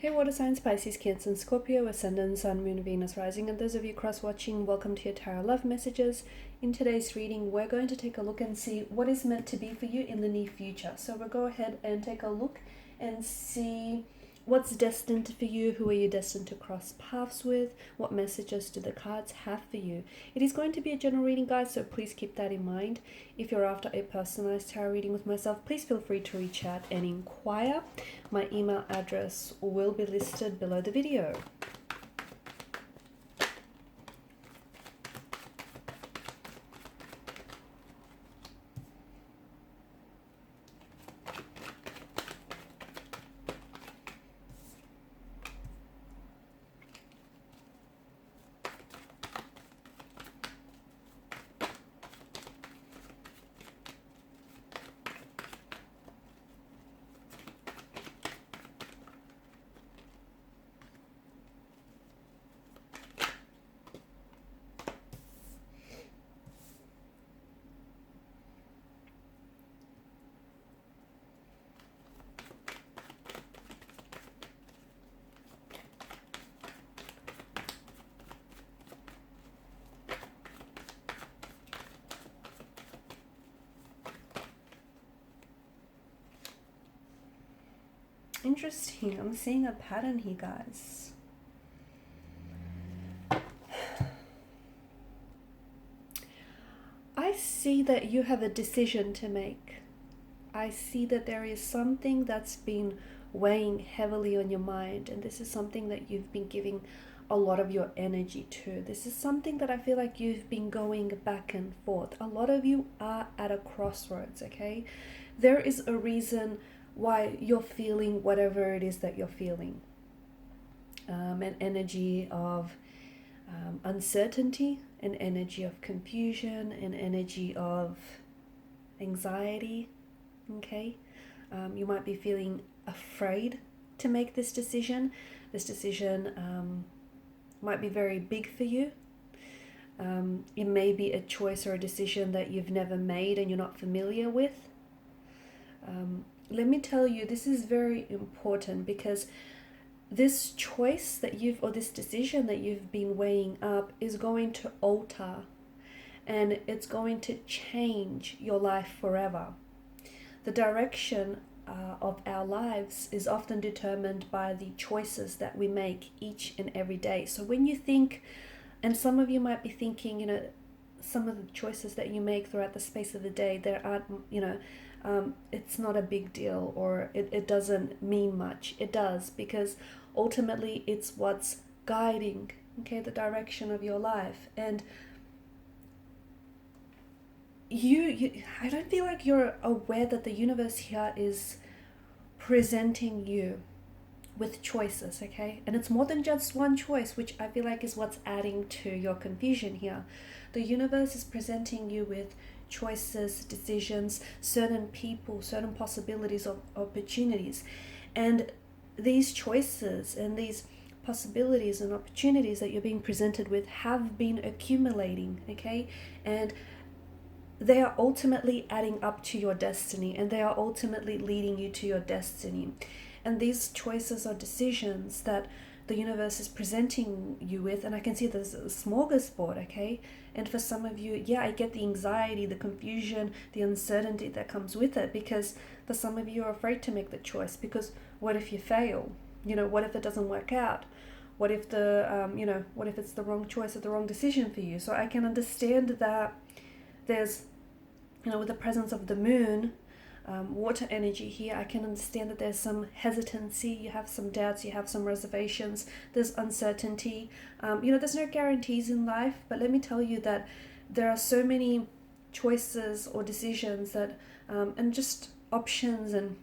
Hey water signs, Pisces, Cancer and Scorpio, Ascendant, Sun, Moon, Venus, Rising, and those of you cross-watching, welcome to your Tarot Love Messages. In today's reading, we're going to take a look and see what is meant to be for you in the near future. So we'll go ahead and take a look and see what's destined for you, who are you destined to cross paths with, what messages do the cards have for you. It is going to be a general reading, guys, so please keep that in mind. If you're after a personalized tarot reading with myself, please feel free to reach out and inquire. My email address will be listed below the video. Interesting. I'm seeing a pattern here, guys. I see that you have a decision to make. I see that there is something that's been weighing heavily on your mind, and this is something that you've been giving a lot of your energy to. This is something that I feel like you've been going back and forth. A lot of you are at a crossroads, okay? There is a reason why you're feeling whatever it is that you're feeling. An energy of uncertainty, an energy of confusion, an energy of anxiety, okay? You might be feeling afraid to make this decision. This decision might be very big for you. It may be a choice or a decision that you've never made and you're not familiar with. Let me tell you, this is very important because this choice that or this decision that you've been weighing up is going to alter and it's going to change your life forever. The direction of our lives is often determined by the choices that we make each and every day. So when you think, and some of you might be thinking, some of the choices that you make throughout the space of the day, there aren't, it's not a big deal, or it doesn't mean much. It does, because ultimately it's what's guiding, okay, the direction of your life. And I don't feel like you're aware that the universe here is presenting you with choices, okay? And it's more than just one choice, which I feel like is what's adding to your confusion here. The universe is presenting you with choices, decisions, certain people, certain possibilities of opportunities. And these choices and these possibilities and opportunities that you're being presented with have been accumulating, okay? And they are ultimately adding up to your destiny, and they are ultimately leading you to your destiny. And these choices or decisions that the universe is presenting you with, and I can see there's a smorgasbord, okay? And for some of you, yeah, I get the anxiety, the confusion, the uncertainty that comes with it, because for some of you are afraid to make the choice, because what if you fail? What if it doesn't work out? What if what if it's the wrong choice or the wrong decision for you? So I can understand that there's, with the presence of the moon, water energy here, I can understand that there's some hesitancy, you have some doubts, you have some reservations, there's uncertainty. There's no guarantees in life, but let me tell you that there are so many choices or decisions that, and just options and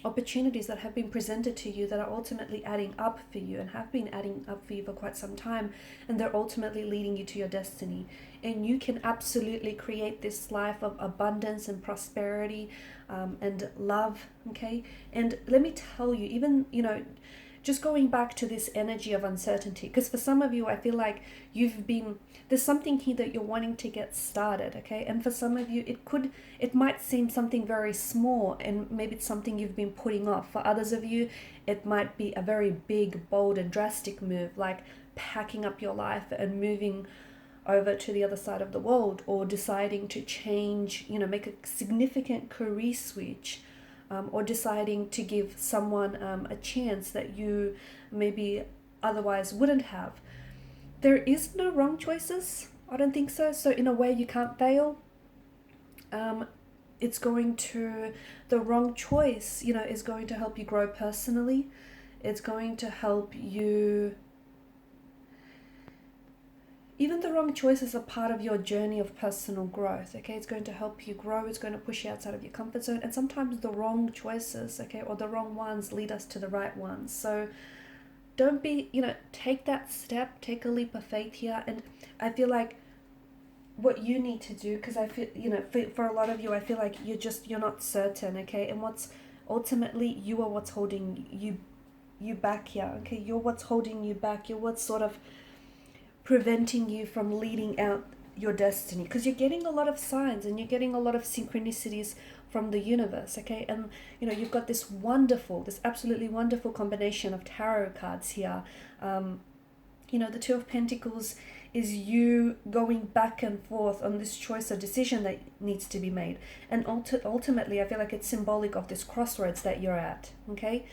opportunities that have been presented to you that are ultimately adding up for you and have been adding up for you for quite some time, and they're ultimately leading you to your destiny. And you can absolutely create this life of abundance and prosperity and love, okay? And let me tell you, even, just going back to this energy of uncertainty, because for some of you, I feel like there's something here that you're wanting to get started, okay? And for some of you, it might seem something very small, and maybe it's something you've been putting off. For others of you, it might be a very big, bold, and drastic move, like packing up your life and moving over to the other side of the world, or deciding to change, make a significant career switch, or deciding to give someone a chance that you maybe otherwise wouldn't have. There is no wrong choices. I don't think so. So in a way, you can't fail. The wrong choice, is going to help you grow personally. It's going to help you. Even the wrong choices are part of your journey of personal growth, okay? It's going to help you grow. It's going to push you outside of your comfort zone. And sometimes the wrong choices, okay, or the wrong ones lead us to the right ones. So don't be, take that step, take a leap of faith here. And I feel like what you need to do, because I feel, for a lot of you, I feel like you're not certain, okay? And ultimately, you are what's holding you back here, okay? You're what's holding you back. You're what's sort of preventing you from leading out your destiny, because you're getting a lot of signs and you're getting a lot of synchronicities from the universe, okay? And you've got this absolutely wonderful combination of tarot cards here. The Two of Pentacles is you going back and forth on this choice or decision that needs to be made, and ultimately I feel like it's symbolic of this crossroads that you're at, okay?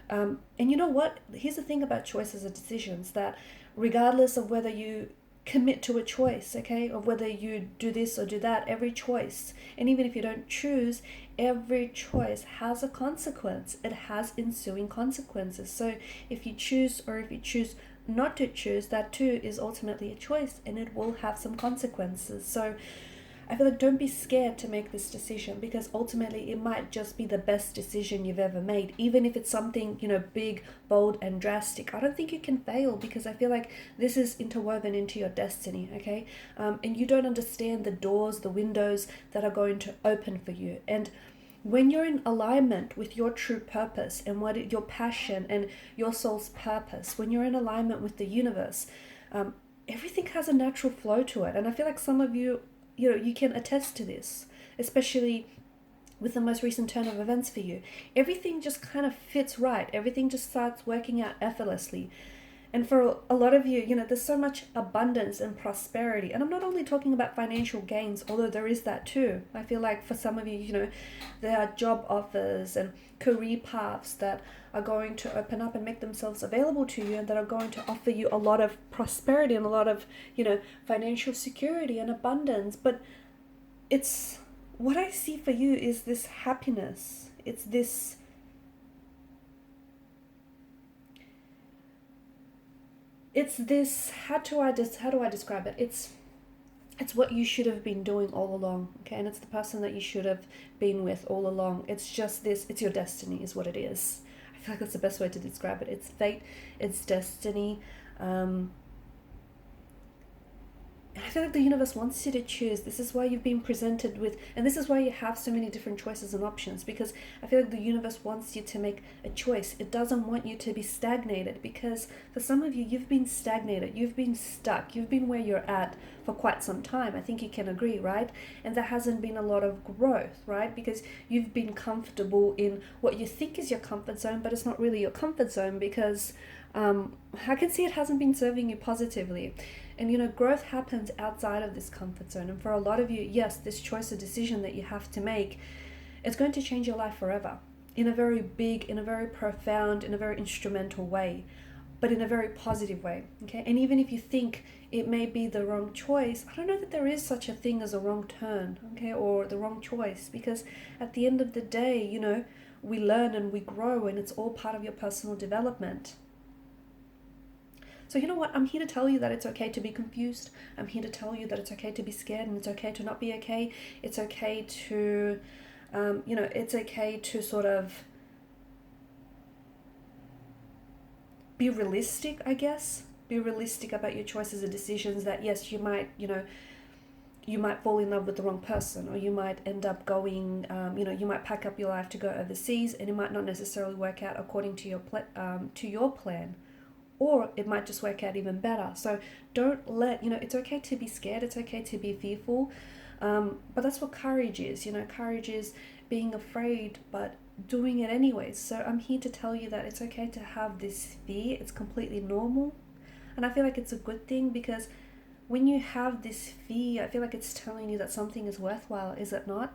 And you know what? Here's the thing about choices or decisions, that regardless of whether you commit to a choice, okay, or whether you do this or do that, every choice, and even if you don't choose, every choice has a consequence. It has ensuing consequences. So if you choose, or if you choose not to choose, that too is ultimately a choice, and it will have some consequences. So I feel like don't be scared to make this decision, because ultimately it might just be the best decision you've ever made. Even if it's something, big, bold, and drastic, I don't think you can fail, because I feel like this is interwoven into your destiny, okay? And you don't understand the doors, the windows that are going to open for you. And when you're in alignment with your true purpose and your passion and your soul's purpose, when you're in alignment with the universe, everything has a natural flow to it. And I feel like some of you, you can attest to this, especially with the most recent turn of events for you. Everything just kind of fits right. Everything just starts working out effortlessly. And for a lot of you, there's so much abundance and prosperity. And I'm not only talking about financial gains, although there is that too. I feel like for some of you, there are job offers and career paths that are going to open up and make themselves available to you, and that are going to offer you a lot of prosperity and a lot of, financial security and abundance. But what I see for you is this happiness. It's this how do I describe it? It's what you should have been doing all along, okay? And it's the person that you should have been with all along. It's just this, it's your destiny is what it is. I feel like that's the best way to describe it. It's fate, it's destiny. And I feel like the universe wants you to choose. This is why you've been presented with, and this is why you have so many different choices and options, because I feel like the universe wants you to make a choice. It doesn't want you to be stagnated, because for some of you, you've been stagnated, you've been stuck, you've been where you're at for quite some time. I think you can agree, right? And there hasn't been a lot of growth, right? Because you've been comfortable in what you think is your comfort zone, but it's not really your comfort zone, because I can see it hasn't been serving you positively. And growth happens outside of this comfort zone. And for a lot of you, yes, this choice or decision that you have to make, it's going to change your life forever, in a very big, in a very profound, in a very instrumental way, but in a very positive way, okay? And even if you think it may be the wrong choice, I don't know that there is such a thing as a wrong turn, okay, or the wrong choice, because at the end of the day, we learn and we grow, and it's all part of your personal development. So you know what? I'm here to tell you that it's okay to be confused. I'm here to tell you that it's okay to be scared, and it's okay to not be okay. It's okay to, it's okay to sort of be realistic, I guess. Be realistic about your choices and decisions, that yes, you might, you might fall in love with the wrong person, or you might end up going, you might pack up your life to go overseas, and it might not necessarily work out according to your plan, or it might just work out even better. So don't let, it's okay to be scared, it's okay to be fearful, but that's what courage is. Courage is being afraid but doing it anyways. So I'm here to tell you that it's okay to have this fear. It's completely normal, and I feel like it's a good thing, because when you have this fear, I feel like it's telling you that something is worthwhile, is it not?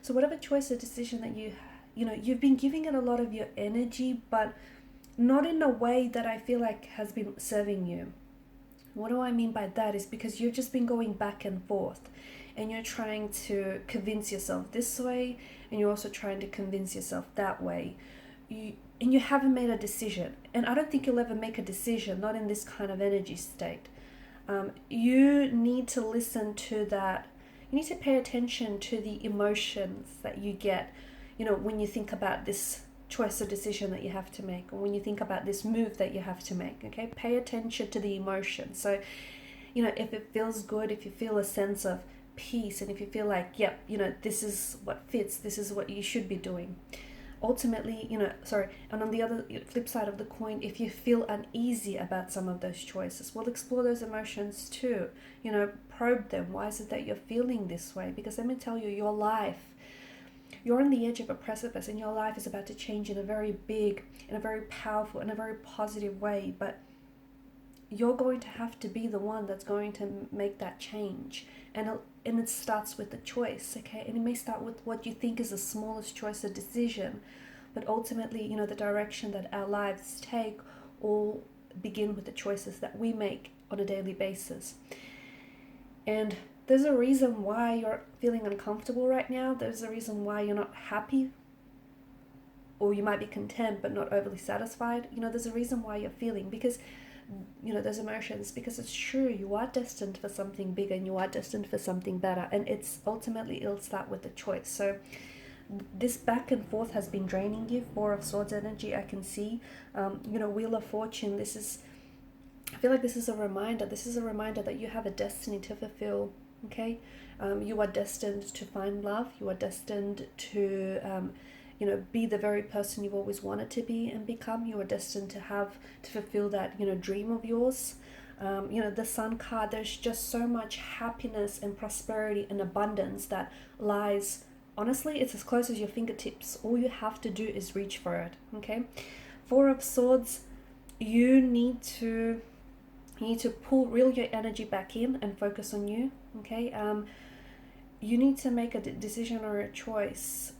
So whatever choice or decision that you've been giving it a lot of your energy, but not in a way that I feel like has been serving you. What do I mean by that is because you've just been going back and forth, and you're trying to convince yourself this way, and you're also trying to convince yourself that way. And you haven't made a decision. And I don't think you'll ever make a decision, not in this kind of energy state. You need to listen to that. You need to pay attention to the emotions that you get, when you think about this choice or decision that you have to make, or when you think about this move that you have to make. Okay, pay attention to the emotions. So, if it feels good, if you feel a sense of peace, and if you feel like, yep, this is what fits, this is what you should be doing. Ultimately, and on the other flip side of the coin, if you feel uneasy about some of those choices, well, explore those emotions too. Probe them. Why is it that you're feeling this way? Because let me tell you, you're on the edge of a precipice, and your life is about to change in a very big, in a very powerful, in a very positive way. But you're going to have to be the one that's going to make that change. And it starts with the choice, okay? And it may start with what you think is the smallest choice or decision, but ultimately, the direction that our lives take all begin with the choices that we make on a daily basis. And there's a reason why you're feeling uncomfortable right now. There's a reason why you're not happy, or you might be content but not overly satisfied. There's a reason why you're feeling, because those emotions, because it's true, you are destined for something bigger, and you are destined for something better, and it'll start with a choice. So this back and forth has been draining you. 4 of Swords energy, I can see. Wheel of Fortune, I feel like this is a reminder that you have a destiny to fulfill. Okay, you are destined to find love. You are destined to be the very person you've always wanted to be and become. You are destined to fulfill that, dream of yours. The Sun card, there's just so much happiness and prosperity and abundance that lies, honestly, it's as close as your fingertips. All you have to do is reach for it, okay? 4 of Swords, you need to reel your energy back in and focus on you, okay? You need to make a decision or a choice,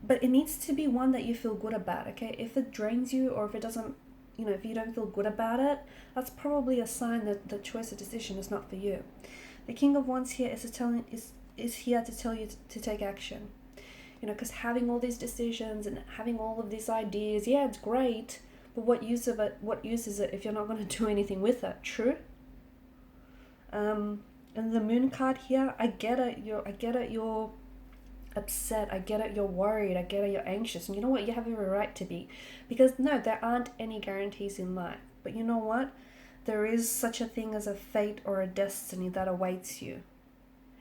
but it needs to be one that you feel good about, okay? If it drains you, or if it doesn't, if you don't feel good about it, that's probably a sign that the choice or decision is not for you. The King of Wands here is here to tell you to take action, because having all these decisions and having all of these ideas, yeah, it's great, but what use is it if you're not going to do anything with it? True. And the Moon card here, I get it, you're upset, I get it, you're worried, I get it, you're anxious, and you know what, you have every right to be, because no, there aren't any guarantees in life, but you know what, there is such a thing as a fate or a destiny that awaits you,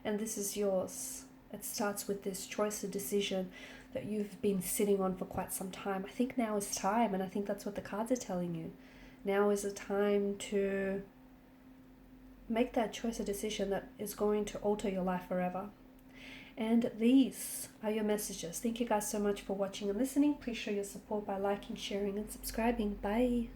and this is yours. It starts with this choice or decision that you've been sitting on for quite some time. I think now is time, and I think that's what the cards are telling you. Now is the time to make that choice or decision that is going to alter your life forever. And these are your messages. Thank you guys so much for watching and listening. Please show your support by liking, sharing, and subscribing. Bye.